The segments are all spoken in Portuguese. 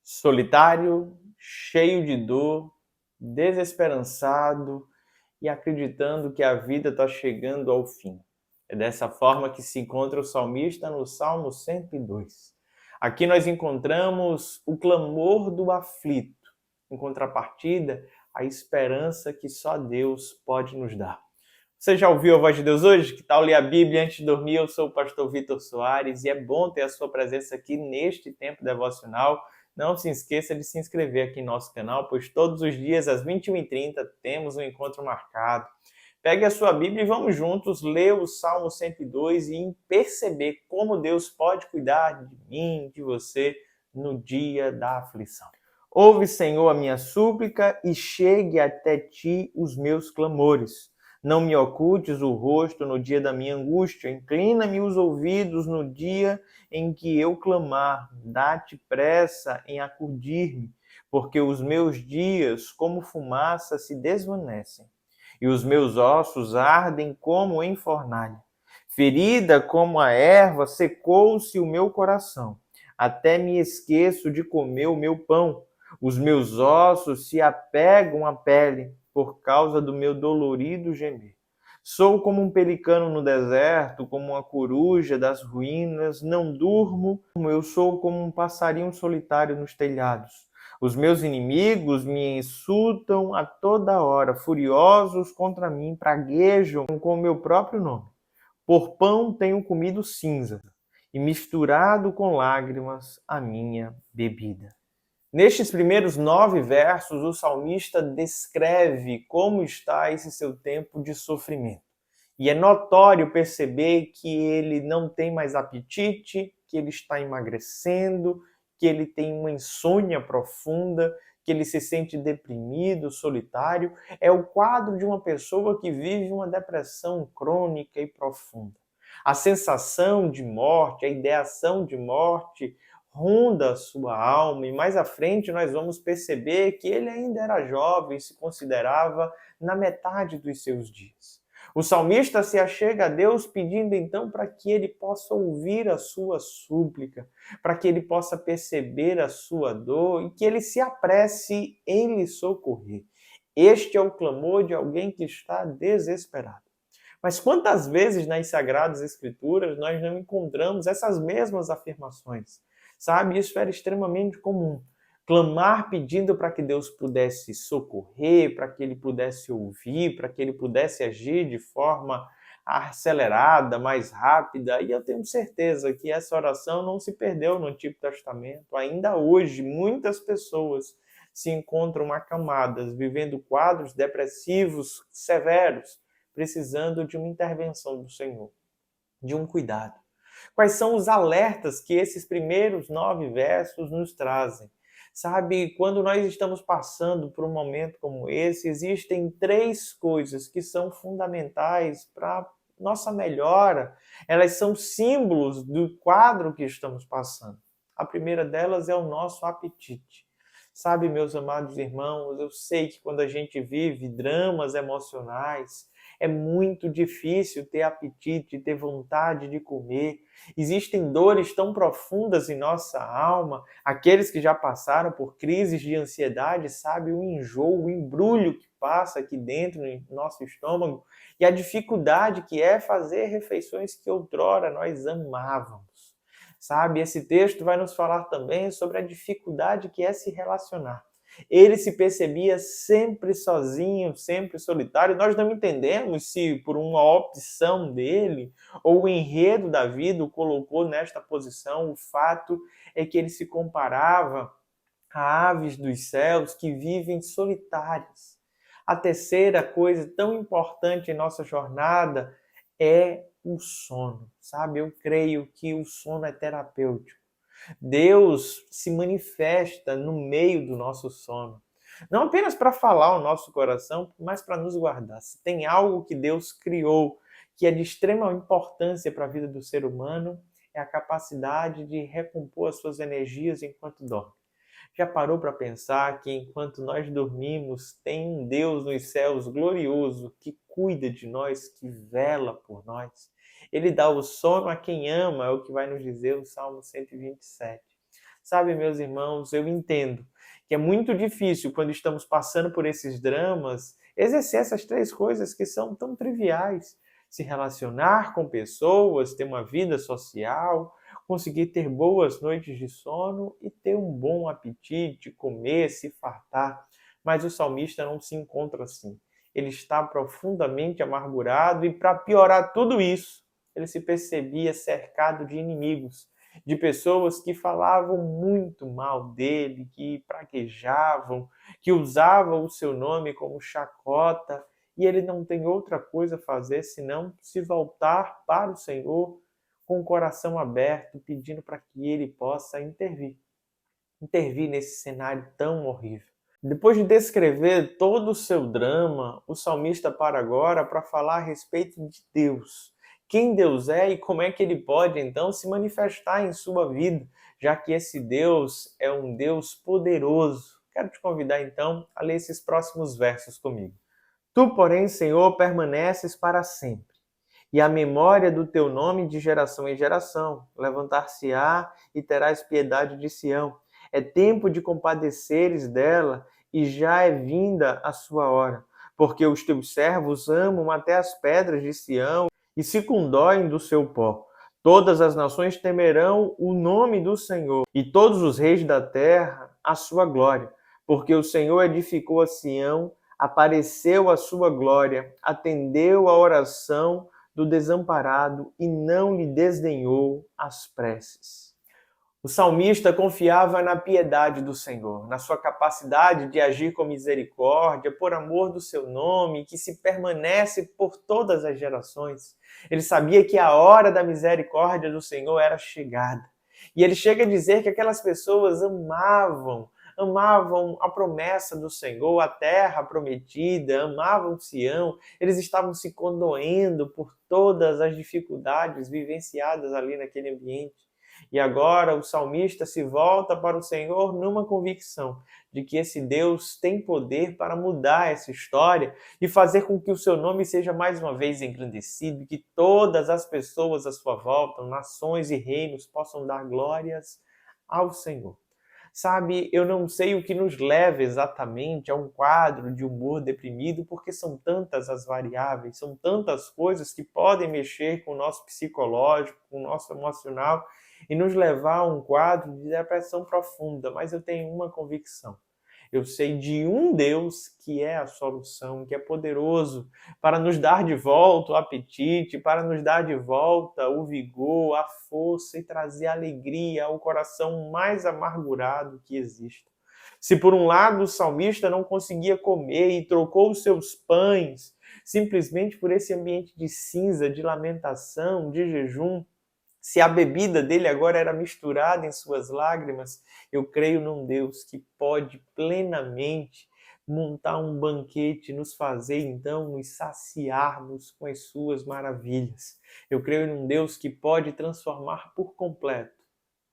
solitário, cheio de dor, desesperançado e acreditando que a vida está chegando ao fim. É dessa forma que se encontra o salmista no Salmo 102. Aqui nós encontramos o clamor do aflito, em contrapartida, a esperança que só Deus pode nos dar. Você já ouviu a voz de Deus hoje? Que tal ler a Bíblia antes de dormir? Eu sou o pastor Vitor Soares e é bom ter a sua presença aqui neste tempo devocional. Não se esqueça de se inscrever aqui em nosso canal, pois todos os dias às 21h30 temos um encontro marcado. Pegue a sua Bíblia e vamos juntos ler o Salmo 102 e perceber como Deus pode cuidar de mim, de você, no dia da aflição. Ouve, Senhor, a minha súplica e chegue até ti os meus clamores. Não me ocultes o rosto no dia da minha angústia. Inclina-me os ouvidos no dia em que eu clamar. Dá-te pressa em acudir-me, porque os meus dias, como fumaça, se desvanecem, e os meus ossos ardem como em fornalha. Ferida como a erva, secou-se o meu coração. Até me esqueço de comer o meu pão. Os meus ossos se apegam à pele por causa do meu dolorido gemer. Sou como um pelicano no deserto, como uma coruja das ruínas, não durmo, eu sou como um passarinho solitário nos telhados. Os meus inimigos me insultam a toda hora, furiosos contra mim, praguejam com o meu próprio nome. Por pão tenho comido cinza, e misturado com lágrimas a minha bebida. Nestes primeiros 9 versos, o salmista descreve como está esse seu tempo de sofrimento. E é notório perceber que ele não tem mais apetite, que ele está emagrecendo, que ele tem uma insônia profunda, que ele se sente deprimido, solitário. É o quadro de uma pessoa que vive uma depressão crônica e profunda. A sensação de morte, a ideação de morte ronda a sua alma, e mais à frente nós vamos perceber que ele ainda era jovem, se considerava na metade dos seus dias. O salmista se achega a Deus pedindo então para que ele possa ouvir a sua súplica, para que ele possa perceber a sua dor e que ele se apresse em lhe socorrer. Este é o clamor de alguém que está desesperado. Mas quantas vezes nas Sagradas Escrituras nós não encontramos essas mesmas afirmações? Sabe, isso era extremamente comum. Clamar pedindo para que Deus pudesse socorrer, para que ele pudesse ouvir, para que ele pudesse agir de forma acelerada, mais rápida. E eu tenho certeza que essa oração não se perdeu no Antigo Testamento. Ainda hoje, muitas pessoas se encontram acamadas, vivendo quadros depressivos severos, precisando de uma intervenção do Senhor, de um cuidado. Quais são os alertas que esses primeiros 9 versos nos trazem? Sabe, quando nós estamos passando por um momento como esse, existem 3 coisas que são fundamentais para nossa melhora. Elas são símbolos do quadro que estamos passando. A primeira delas é o nosso apetite. Sabe, meus amados irmãos, eu sei que quando a gente vive dramas emocionais, é muito difícil ter apetite, ter vontade de comer. Existem dores tão profundas em nossa alma. Aqueles que já passaram por crises de ansiedade sabem o enjoo, o embrulho que passa aqui dentro no nosso estômago e a dificuldade que é fazer refeições que outrora nós amávamos. Sabe, esse texto vai nos falar também sobre a dificuldade que é se relacionar. Ele se percebia sempre sozinho, sempre solitário. Nós não entendemos se por uma opção dele ou o enredo da vida o colocou nesta posição. O fato é que ele se comparava a aves dos céus que vivem solitárias. A terceira coisa tão importante em nossa jornada é o sono, sabe? Eu creio que o sono é terapêutico. Deus se manifesta no meio do nosso sono. Não apenas para falar ao nosso coração, mas para nos guardar. Se tem algo que Deus criou que é de extrema importância para a vida do ser humano, é a capacidade de recompor as suas energias enquanto dorme. Já parou para pensar que enquanto nós dormimos, tem um Deus nos céus glorioso que cuida de nós, que vela por nós? Ele dá o sono a quem ama, é o que vai nos dizer o Salmo 127. Sabe, meus irmãos, eu entendo que é muito difícil, quando estamos passando por esses dramas, exercer essas três coisas que são tão triviais. Se relacionar com pessoas, ter uma vida social, conseguir ter boas noites de sono e ter um bom apetite, comer, se fartar. Mas o salmista não se encontra assim. Ele está profundamente amargurado e, para piorar tudo isso, ele se percebia cercado de inimigos, de pessoas que falavam muito mal dele, que praguejavam, que usavam o seu nome como chacota, e ele não tem outra coisa a fazer senão se voltar para o Senhor com o coração aberto, pedindo para que ele possa intervir nesse cenário tão horrível. Depois de descrever todo o seu drama, o salmista para agora para falar a respeito de Deus. Quem Deus é e como é que ele pode então se manifestar em sua vida, já que esse Deus é um Deus poderoso. Quero te convidar então a ler esses próximos versos comigo. Tu, porém, Senhor, permaneces para sempre, e a memória do teu nome de geração em geração. Levantar-se-á e terás piedade de Sião. É tempo de compadeceres dela, e já é vinda a sua hora. Porque os teus servos amam até as pedras de Sião e se condóem do seu pó. Todas as nações temerão o nome do Senhor, e todos os reis da terra a sua glória. Porque o Senhor edificou a Sião, apareceu a sua glória, atendeu a oração do desamparado e não lhe desdenhou as preces. O salmista confiava na piedade do Senhor, na sua capacidade de agir com misericórdia, por amor do seu nome, que se permanece por todas as gerações. Ele sabia que a hora da misericórdia do Senhor era chegada. E ele chega a dizer que aquelas pessoas amavam a promessa do Senhor, a terra prometida, amavam Sião, eles estavam se condoendo por todas as dificuldades vivenciadas ali naquele ambiente. E agora o salmista se volta para o Senhor numa convicção de que esse Deus tem poder para mudar essa história e fazer com que o seu nome seja mais uma vez engrandecido, que todas as pessoas à sua volta, nações e reinos, possam dar glórias ao Senhor. Sabe, eu não sei o que nos leva exatamente a um quadro de humor deprimido, porque são tantas as variáveis, são tantas coisas que podem mexer com o nosso psicológico, com o nosso emocional e nos levar a um quadro de depressão profunda. Mas eu tenho uma convicção. Eu sei de um Deus que é a solução, que é poderoso para nos dar de volta o apetite, para nos dar de volta o vigor, a força e trazer alegria ao coração mais amargurado que existe. Se por um lado o salmista não conseguia comer e trocou os seus pães simplesmente por esse ambiente de cinza, de lamentação, de jejum, se a bebida dele agora era misturada em suas lágrimas, eu creio num Deus que pode plenamente montar um banquete, nos fazer então nos saciarmos com as suas maravilhas. Eu creio num Deus que pode transformar por completo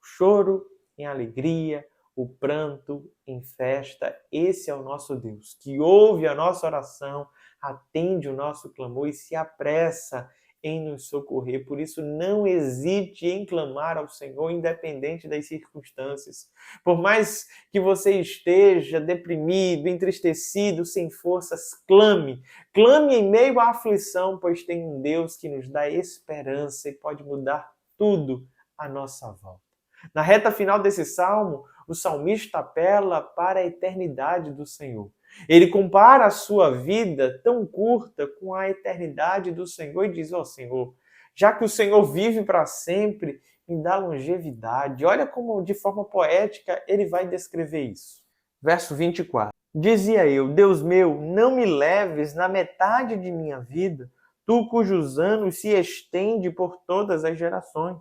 o choro em alegria, o pranto em festa. Esse é o nosso Deus, que ouve a nossa oração, atende o nosso clamor e se apressa em nos socorrer. Por isso, não hesite em clamar ao Senhor, independente das circunstâncias. Por mais que você esteja deprimido, entristecido, sem forças, clame. Clame em meio à aflição, pois tem um Deus que nos dá esperança e pode mudar tudo à nossa volta. Na reta final desse salmo, o salmista apela para a eternidade do Senhor. Ele compara a sua vida tão curta com a eternidade do Senhor e diz, Senhor, já que o Senhor vive para sempre, me dá longevidade. Olha como, de forma poética, ele vai descrever isso. Verso 24. Dizia eu, Deus meu, não me leves na metade de minha vida, tu cujos anos se estende por todas as gerações.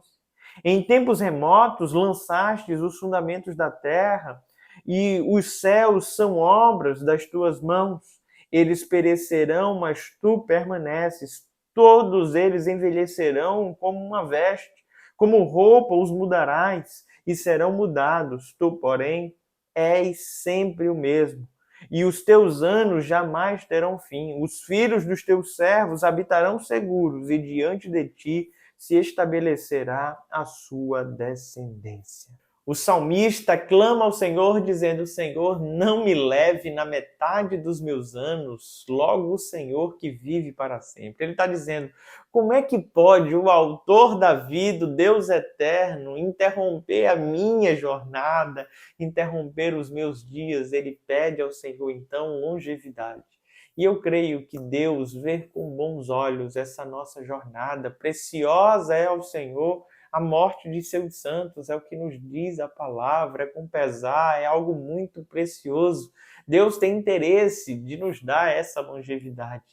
Em tempos remotos lançastes os fundamentos da terra, e os céus são obras das tuas mãos. Eles perecerão, mas tu permaneces. Todos eles envelhecerão como uma veste, como roupa os mudarás, e serão mudados. Tu, porém, és sempre o mesmo. E os teus anos jamais terão fim. Os filhos dos teus servos habitarão seguros, e diante de ti se estabelecerá a sua descendência. O salmista clama ao Senhor dizendo: Senhor, não me leve na metade dos meus anos, logo o Senhor que vive para sempre. Ele está dizendo: como é que pode o autor da vida, o Deus eterno, interromper a minha jornada, interromper os meus dias? Ele pede ao Senhor, então, longevidade. E eu creio que Deus vê com bons olhos essa nossa jornada. Preciosa é ao Senhor a morte de seus santos, é o que nos diz a palavra, é com pesar, é algo muito precioso. Deus tem interesse de nos dar essa longevidade.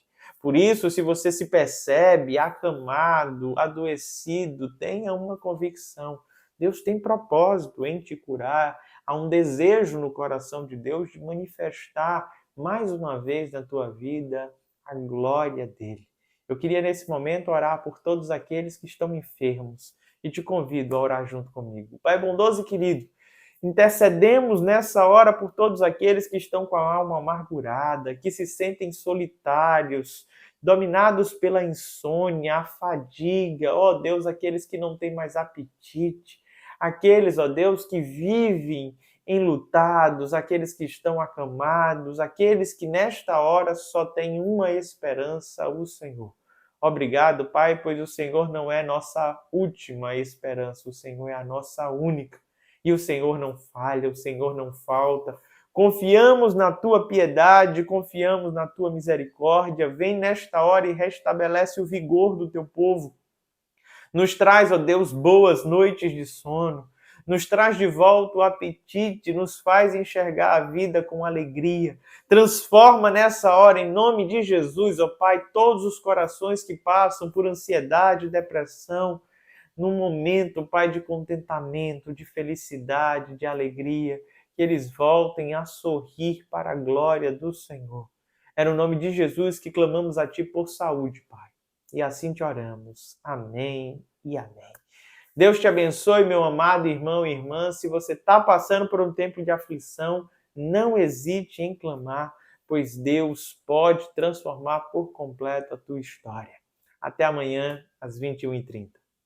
Por isso, se você se percebe acamado, adoecido, tenha uma convicção. Deus tem propósito em te curar. Há um desejo no coração de Deus de manifestar mais uma vez na tua vida a glória dele. Eu queria nesse momento orar por todos aqueles que estão enfermos e te convido a orar junto comigo. Pai bondoso e querido, intercedemos nessa hora por todos aqueles que estão com a alma amargurada, que se sentem solitários, dominados pela insônia, a fadiga, ó Deus, aqueles que não têm mais apetite, aqueles, ó Deus, que vivem enlutados, aqueles que estão acamados, aqueles que nesta hora só têm uma esperança, o Senhor. Obrigado, Pai, pois o Senhor não é nossa última esperança, o Senhor é a nossa única. E o Senhor não falha, o Senhor não falta. Confiamos na Tua piedade, confiamos na Tua misericórdia. Vem nesta hora e restabelece o vigor do Teu povo. Nos traz, ó Deus, boas noites de sono. Nos traz de volta o apetite, nos faz enxergar a vida com alegria. Transforma nessa hora, em nome de Jesus, ó Pai, todos os corações que passam por ansiedade, depressão, num momento, Pai, de contentamento, de felicidade, de alegria, que eles voltem a sorrir para a glória do Senhor. É no nome de Jesus que clamamos a Ti por saúde, Pai. E assim te oramos. Amém e amém. Deus te abençoe, meu amado irmão e irmã. Se você está passando por um tempo de aflição, não hesite em clamar, pois Deus pode transformar por completo a tua história. Até amanhã, às 21h30.